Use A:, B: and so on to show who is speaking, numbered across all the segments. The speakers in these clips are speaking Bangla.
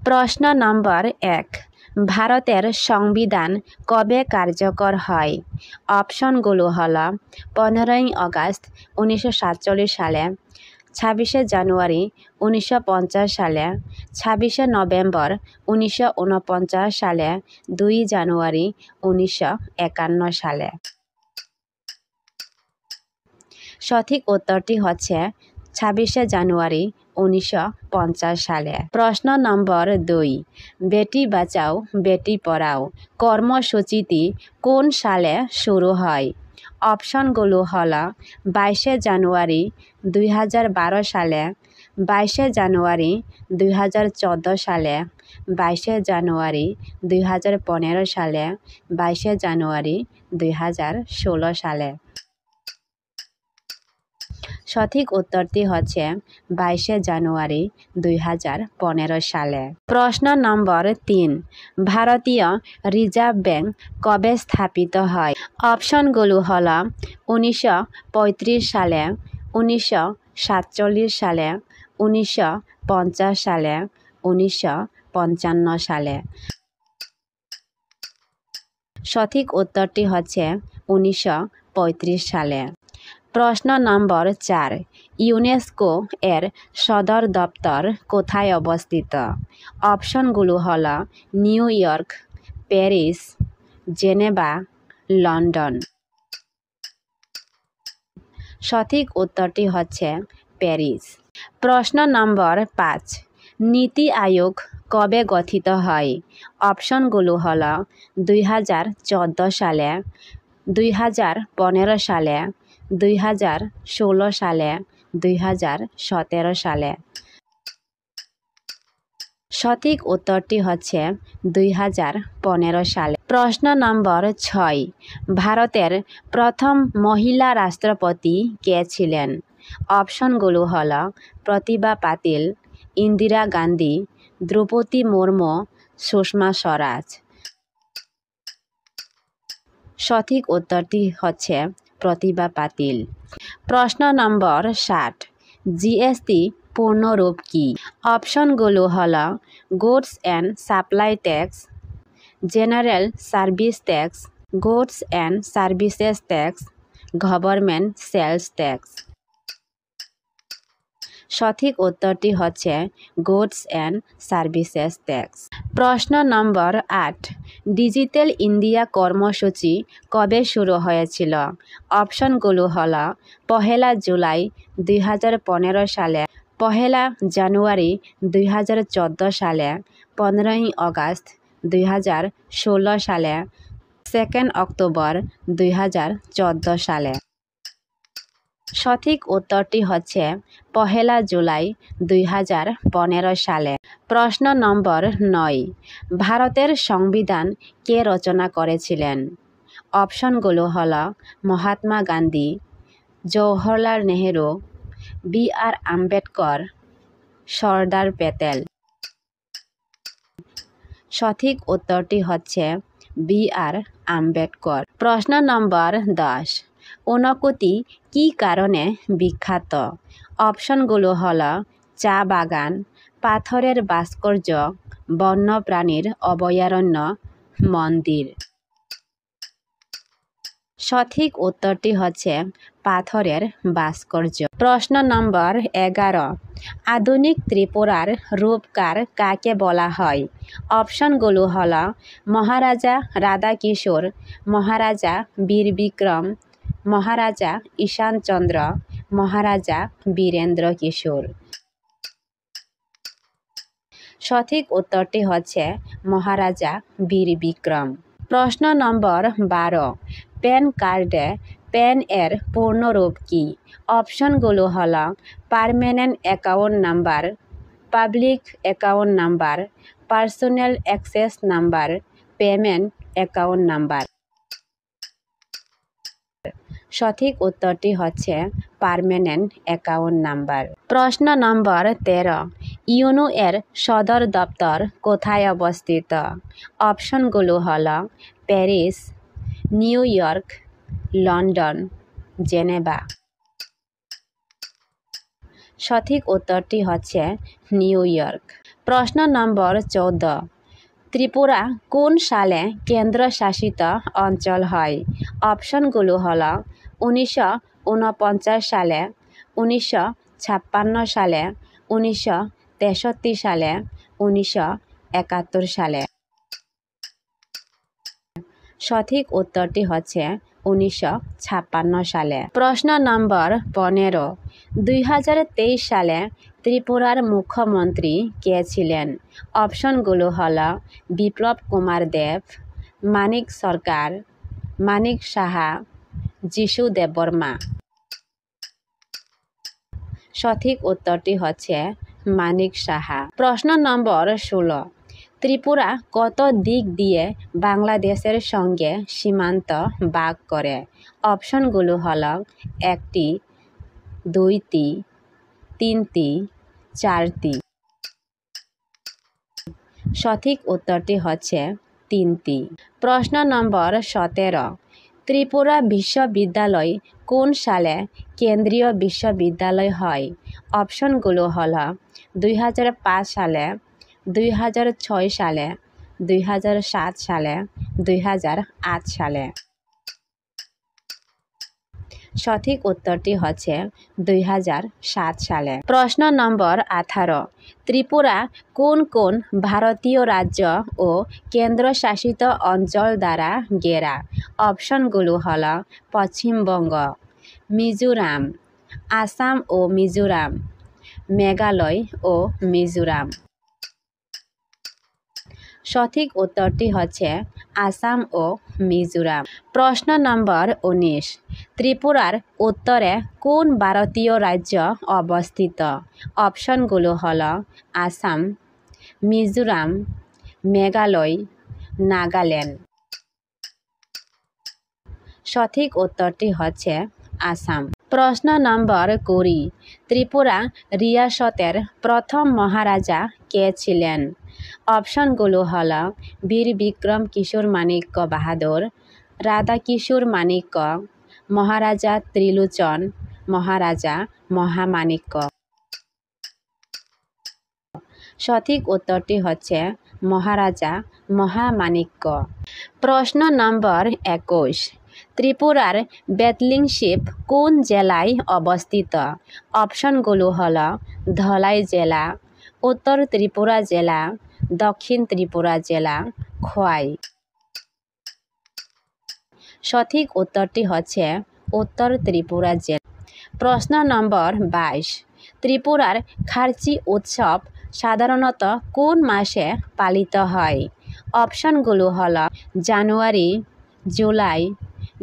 A: প্রশ্ন নম্বর 1, ভারতের সংবিধান কবে কার্যকর হয়? অপশনগুলো হলো 15ই আগস্ট 1947 সালে, 26শে জানুয়ারি 1950 সালে, 26শে নভেম্বর 1949 সালে, 2 জানুয়ারি 1951 সালে। সঠিক উত্তরটি হচ্ছে 26শে জানুয়ারি 1950 সালে। প্রশ্ন নম্বর 2, বেটি বাঁচাও বেটি পড়াও কর্মসূচিটি কোন সালে শুরু হয়? অপশনগুলো হলো 22শে জানুয়ারি 2012 সালে, 22শে জানুয়ারি 2014 সালে, 22শে জানুয়ারি 2015 সালে, 22শে জানুয়ারি 2016 সালে। সঠিক উত্তরটি হচ্ছে 22শে জানুয়ারি 2015 সালে। প্রশ্ন নম্বর 3, ভারতীয় রিজার্ভ ব্যাংক কবে স্থাপিত হয়? অপশনগুলো হলো 1935 সালে, 1947 সালে, 1950 সালে, 1955 সালে। সঠিক উত্তরটি হচ্ছে 1935 সালে। প্রশ্ন নম্বর 4, ইউনেস্কো এর সদর দপ্তর কোথায় অবস্থিত? অপশনগুলো হলো new York, Paris, Geneva, London. সঠিক উত্তরটি হচ্ছে প্যারিস। প্রশ্ন নম্বর 5, নীতি আয়োগ কবে গঠিত হয়? অপশনগুলো হলো 2014 সালে, 2015 সালে, 2016 সালে, 2017 সালে। সঠিক উত্তরটি হচ্ছে 2015 সালে। প্রশ্ন নম্বর 6, ভারতের প্রথম মহিলা রাষ্ট্রপতি কে ছিলেন? অপশনগুলো হলো প্রতিভা পাতিল, ইন্দিরা গান্ধী, দ্রৌপদী মুর্মু, সুষমা স্বরাজ। সঠিক উত্তরটি হচ্ছে প্রতিভা পাতিল। প্রশ্ন নম্বর 7, জিএসটি পূর্ণরূপ কি? অপশনগুলো হলো goods and supply tax, general service tax, goods and services tax, government sales tax. সঠিক উত্তরটি হচ্ছে গুডস অ্যান্ড সার্ভিসেস ট্যাক্স। প্রশ্ন নম্বর 8, ডিজিটাল ইন্ডিয়া কর্মসূচি কবে শুরু হয়েছিল? অপশনগুলো হলো 1 জুলাই 2015 সালে, 1 জানুয়ারি 2014 সালে, 15ই আগস্ট 2016 সালে, 2 অক্টোবর 2014 সালে। সঠিক উত্তরটি হচ্ছে 1 জুলাই 2015 সালে। প্রশ্ন নম্বর 9, ভারতের সংবিধান কে রচনা করেছিলেন? অপশনগুলো হলো মহাত্মা গান্ধী, জওহরলাল নেহেরু, বি.আর. আম্বেদকর, সর্দার প্যাটেল। সঠিক উত্তরটি হচ্ছে বি.আর. আম্বেদকর। প্রশ্ন নম্বর 10, ঊনকোটি কী কারণে বিখ্যাত? অপশনগুলো হলো চা বাগান, পাথরের ভাস্কর্য, বন্যপ্রাণীর অভয়ারণ্য, মন্দির। সঠিক উত্তরটি হচ্ছে পাথরের ভাস্কর্য। প্রশ্ন নম্বর 11, আধুনিক ত্রিপুরার রূপকার কাকে বলা হয়? অপশনগুলো হলো মহারাজা রাধাকিশোর, মহারাজা বীর বিক্রম, মহারাজা ঈশানচন্দ্র, মহারাজা বীরেন্দ্র কিশোর। সঠিক উত্তরটি হচ্ছে মহারাজা বীর বিক্রম। প্রশ্ন নম্বর 12, প্যান কার্ডে প্যান এর পূর্ণরূপ কি? অপশনগুলো হলো permanent account number, public account number, personal access number, payment account number. সঠিক উত্তরটি হচ্ছে পার্মানেন্ট অ্যাকাউন্ট নাম্বার। প্রশ্ন নম্বর 13, ইউনো এর সদর দপ্তর কোথায় অবস্থিত? অপশনগুলো হলো Paris, new York, London, Geneva. সঠিক উত্তরটি হচ্ছে নিউ ইয়র্ক। প্রশ্ন নম্বর 14, ত্রিপুরা কোন সালে কেন্দ্রশাসিত অঞ্চল হয়? অপশনগুলো হলো 1949 সালে, 1956 সালে, 1963 সালে, 1971 সালে। সঠিক উত্তরটি হচ্ছে 1956 সালে। প্রশ্ন নম্বর 15, 2023 সালে ত্রিপুরার মুখ্যমন্ত্রী কে ছিলেন? অপশনগুলো হলো বিপ্লব কুমার দেব, মানিক সরকার, মানিক সাহা, যিশু দেববর্মা। সঠিক উত্তরটি হচ্ছে মানিক সাহা। প্রশ্ন নম্বর 16, ত্রিপুরা কত দিক দিয়ে বাংলাদেশের সঙ্গে সীমান্ত ভাগ করে? অপশনগুলো হলো 1টি, 2টি, 3টি, 4টি। সঠিক উত্তরটি হচ্ছে 3টি। প্রশ্ন নম্বর 17, ত্রিপুরা বিশ্ববিদ্যালয় কোন সালে কেন্দ্রীয় বিশ্ববিদ্যালয় হয়? অপশনগুলো হলো 2005 সালে, 2006 সালে, 2007 সালে, 2008 সালে। সঠিক উত্তরটি হচ্ছে 2007 সালে। প্রশ্ন নম্বর 18, ত্রিপুরা কোন কোন ভারতীয় রাজ্য ও কেন্দ্রশাসিত অঞ্চল দ্বারা ঘেরা? অপশনগুলো হলো পশ্চিমবঙ্গ, মিজোরাম, আসাম ও মিজোরাম, মেঘালয় ও মিজোরাম। সঠিক উত্তরটি হচ্ছে আসাম ও মিজোরাম। প্রশ্ন নম্বর 19, ত্রিপুরার উত্তরে কোন ভারতীয় রাজ্য অবস্থিত? অপশনগুলো হলো আসাম, মিজোরাম, মেঘালয়, নাগাল্যান্ড। সঠিক উত্তরটি হচ্ছে আসাম। প্রশ্ন নম্বর 20, ত্রিপুরা রিয়াসতের প্রথম মহারাজা কে ছিলেন? অপশনগুলো হলো বীর বিক্রম কিশোর মাণিক্য বাহাদুর, রাধা কিশোর মাণিক্য, মহারাজা ত্রিলোচন, মহারাজা মহামাণিক্য। সঠিক উত্তরটি হচ্ছে মহারাজা মহামাণিক্য। প্রশ্ন নম্বর 21, ত্রিপুরার বেতলিংশিপ কোন জেলায় অবস্থিত? অপশনগুলো হলো ধলাই জেলা, উত্তর ত্রিপুরা জেলা, দক্ষিণ ত্রিপুরা জেলা, খোয়াই। সঠিক উত্তরটি হচ্ছে উত্তর ত্রিপুরা জেলা। প্রশ্ন নম্বর 22, ত্রিপুরার খার্চি উৎসব সাধারণত কোন মাসে পালিত হয়? অপশনগুলো হলো জানুয়ারি, জুলাই,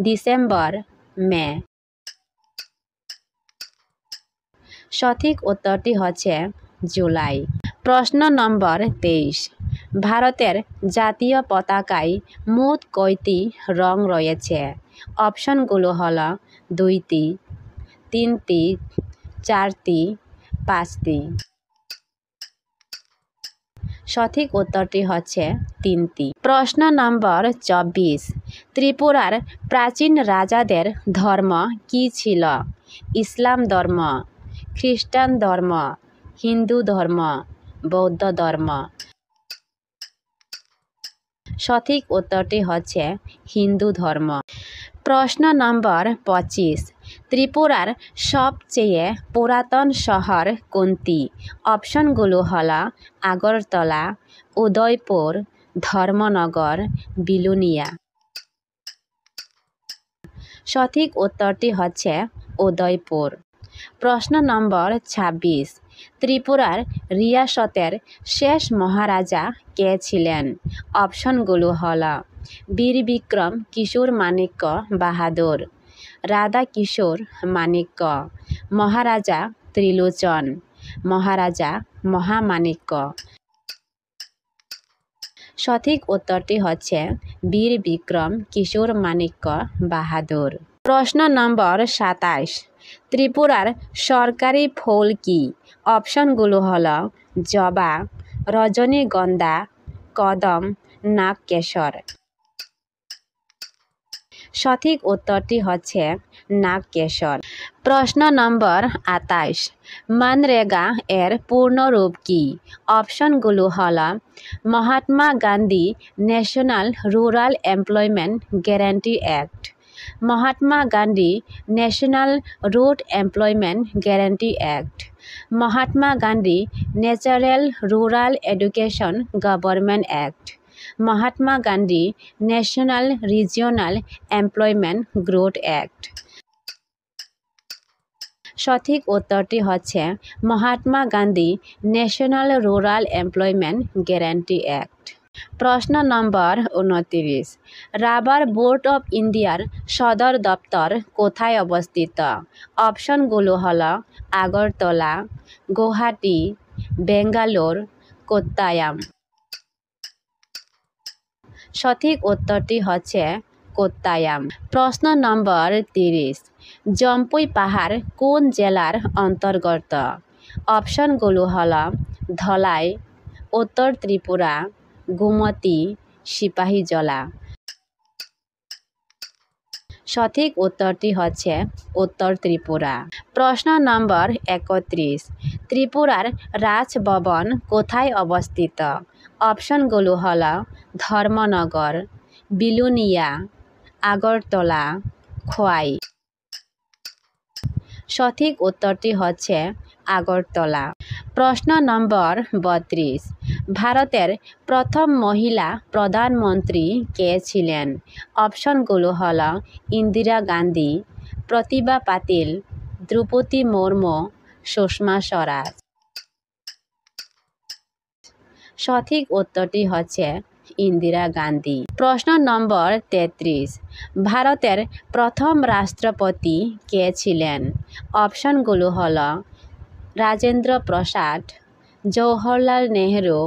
A: ডিসেম্বর, মে। সঠিক উত্তরটি হচ্ছে জুলাই। প্রশ্ন নম্বর 23, ভারতের জাতীয় পতাকায় মোট কয়টি রং রয়েছে? অপশনগুলো হলো 2টি, 3টি, 4টি, 5টি। সঠিক উত্তরটি হচ্ছে 3টি। প্রশ্ন নম্বর 24, ত্রিপুরার প্রাচীন রাজাদের ধর্ম কী ছিল? ইসলাম ধর্ম, খ্রিস্টান ধর্ম, হিন্দু ধর্ম, বৌদ্ধ ধর্ম। সঠিক উত্তরটি হচ্ছে হিন্দু ধর্ম। প্রশ্ন নম্বর 25, ত্রিপুরার সবচেয়ে পুরাতন শহর কোনটি? অপশনগুলো হলো আগরতলা, উদয়পুর, ধর্মনগর, বিলুনিয়া। সঠিক উত্তরটি হচ্ছে উদয়পুর। প্রশ্ন নম্বর 26, ত্রিপুরার রিয়াসতের শেষ মহারাজা কে ছিলেন? অপশনগুলো হলো বীর বিক্রম কিশোর মাণিক্য বাহাদুর, রাধা কিশোর মাণিক্য, মহারাজা ত্রিলোচন, মহারাজা মহামাণিক্য। সঠিক উত্তরটি হচ্ছে বীর বিক্রম কিশোর মাণিক্য বাহাদুর। প্রশ্ন নম্বর 27, ত্রিপুরার সরকারি ফুল কি? অপশনগুলো হলো জবা, রজনীগন্ধা, কদম, নাগকেশর। সঠিক উত্তরটি হচ্ছে নাগকেশর। প্রশ্ন নম্বর ২৮ মনরেগা এর পূর্ণরূপ কি? অপশনগুলো হল Mahatma Gandhi national rural employment guarantee act, Mahatma Gandhi national root employment guarantee act, Mahatma Gandhi natural rural education government act, Mahatma Gandhi national regional employment growth act. সঠিক উত্তরটি হচ্ছে Mahatma Gandhi national rural employment guarantee act. প্রশ্ন নম্বর ২৯ রাবার বোর্ড অফ ইন্ডিয়ার সদর দপ্তর কোথায় অবস্থিত? অপশনগুলো হল আগরতলা, গুয়াহাটি, বেঙ্গালোর, কোট্টায়াম। সঠিক উত্তরটি হচ্ছে কোট্টায়াম। প্রশ্ন নম্বর ৩০ জম্পুই পাহাড় কোন জেলার অন্তর্গত? অপশনগুলো হল ধলাই, উত্তর ত্রিপুরা, গোমতী, সিপাহীজলা। সঠিক উত্তরটি হচ্ছে উত্তর ত্রিপুরা। প্রশ্ন নম্বর ৩১ ত্রিপুরার রাজভবন কোথায় অবস্থিত? অপশনগুলো হল ধর্মনগর, বিলুনিয়া, আগরতলা, খোয়াই। সঠিক উত্তরটি হচ্ছে আগরতলা। প্রশ্ন নম্বর ৩২ ভারতের প্রথম মহিলা প্রধানমন্ত্রী কে ছিলেন? অপশনগুলো হল ইন্দিরা গান্ধী, প্রতিভা পাতিল, দ্রৌপদী মুর্মু, সুষমা স্বরাজ। সঠিক উত্তরটি হচ্ছে ইন্দিরা গান্ধী। প্রশ্ন নম্বর ৩৩ ভারতের প্রথম রাষ্ট্রপতি কে ছিলেন? অপশনগুলো হল রাজেন্দ্র প্রসাদ, জওহরলাল নেহেরু,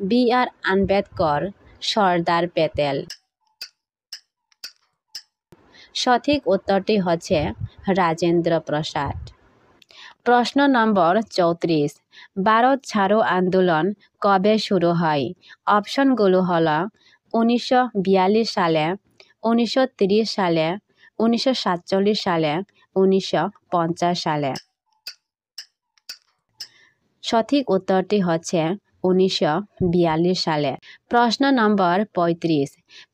A: বি.আর. আম্বেদকর, সর্দার প্যাটেল। সঠিক উত্তরটি হচ্ছে রাজেন্দ্র প্রসাদ। প্রশ্ন নম্বর ৩৪ ভারত ছাড়ো আন্দোলন কবে শুরু হয়? অপশনগুলো হল ১৯৪২ সালে, ১৯৩০ সালে, ১৯৪৭ সালে, ১৯৫০ সালে। সঠিক উত্তরটি হচ্ছে ১৯৪২ সালে। প্রশ্ন নম্বর ৩৫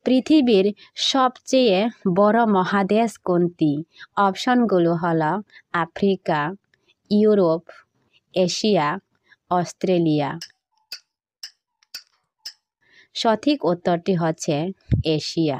A: পৃথিবীর সবচেয়ে বড় মহাদেশ কোনটি? অপশনগুলো হল আফ্রিকা, ইউরোপ, এশিয়া, অস্ট্রেলিয়া। সঠিক উত্তরটি হচ্ছে এশিয়া।